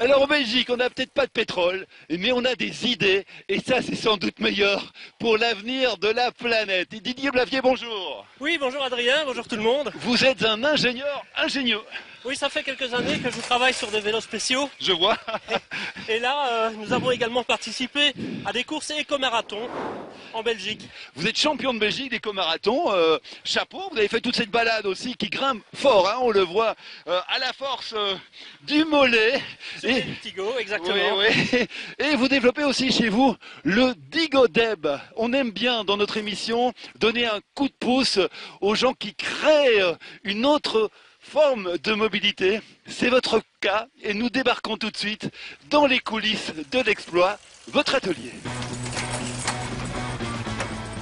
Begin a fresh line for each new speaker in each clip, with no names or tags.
Alors en Belgique, on n'a peut-être pas de pétrole, mais on a des idées, et ça c'est sans doute meilleur pour l'avenir de la planète. Et Didier Blavier, bonjour.
Oui, bonjour Adrien, bonjour tout le monde.
Vous êtes un ingénieur ingénieux.
Oui, ça fait quelques années que je travaille sur des vélos spéciaux.
Je vois.
Et là, nous avons également participé à des courses éco-marathons en Belgique.
Vous êtes champion de Belgique d'éco-marathon, chapeau, vous avez fait toute cette balade aussi qui grimpe fort, hein, on le voit à la force du mollet.
Sur les Tigo, exactement.
Oui, oui. Et vous développez aussi chez vous le Digodeb. On aime bien dans notre émission donner un coup de pouce aux gens qui créent une autre forme de mobilité. C'est votre cas et nous débarquons tout de suite dans les coulisses de l'exploit, votre atelier.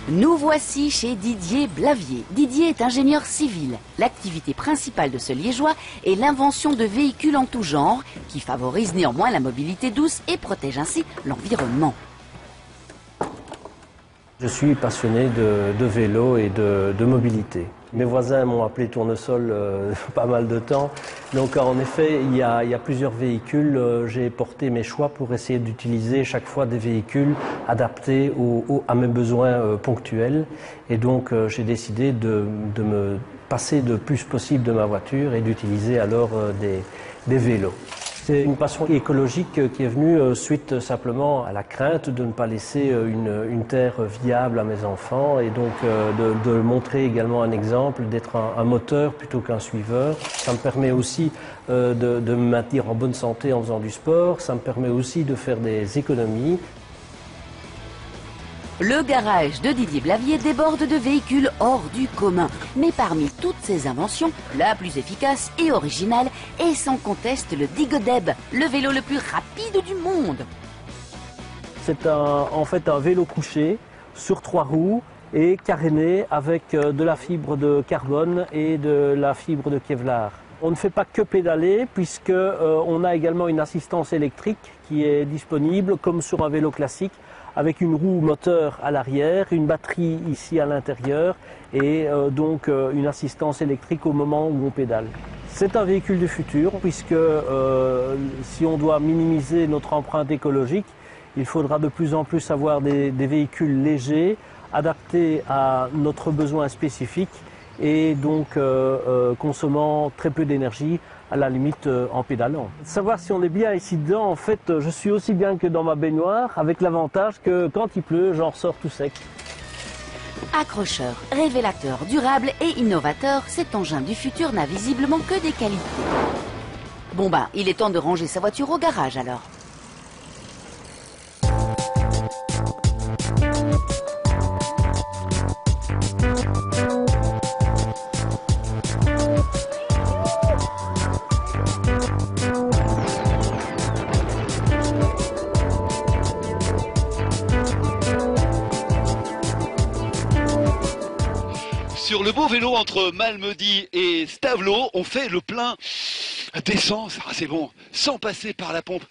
Nous voici chez Didier Blavier. Didier est ingénieur civil. L'activité principale de ce Liégeois est l'invention de véhicules en tout genre qui favorisent néanmoins la mobilité douce et protègent ainsi l'environnement.
Je suis passionné de vélo et de mobilité. Mes voisins m'ont appelé tournesol pas mal de temps. Donc en effet, il y a plusieurs véhicules. J'ai porté mes choix pour essayer d'utiliser chaque fois des véhicules adaptés à mes besoins ponctuels. Et donc j'ai décidé de me passer le plus possible de ma voiture et d'utiliser alors des vélos. C'est une passion écologique qui est venue suite simplement à la crainte de ne pas laisser une terre viable à mes enfants et donc de montrer également un exemple, d'être un moteur plutôt qu'un suiveur. Ça me permet aussi de me maintenir en bonne santé en faisant du sport, ça me permet aussi de faire des économies.
Le garage de Didier Blavier déborde de véhicules hors du commun. Mais parmi toutes ces inventions, la plus efficace et originale est sans conteste le Digodeb, le vélo le plus rapide du monde.
C'est en fait un vélo couché sur 3 roues et caréné avec de la fibre de carbone et de la fibre de Kevlar. On ne fait pas que pédaler puisque on a également une assistance électrique qui est disponible comme sur un vélo classique, avec une roue moteur à l'arrière, une batterie ici à l'intérieur et donc une assistance électrique au moment où on pédale. C'est un véhicule du futur puisque si on doit minimiser notre empreinte écologique, il faudra de plus en plus avoir des véhicules légers, adaptés à notre besoin spécifique et donc consommant très peu d'énergie, à la limite en pédalant. Savoir si on est bien ici dedans, en fait, je suis aussi bien que dans ma baignoire, avec l'avantage que quand il pleut, j'en ressors tout sec.
Accrocheur, révélateur, durable et innovateur, cet engin du futur n'a visiblement que des qualités. Bon ben, il est temps de ranger sa voiture au garage alors.
Sur le beau vélo entre Malmedy et Stavelot, on fait le plein d'essence, c'est bon, sans passer par la pompe.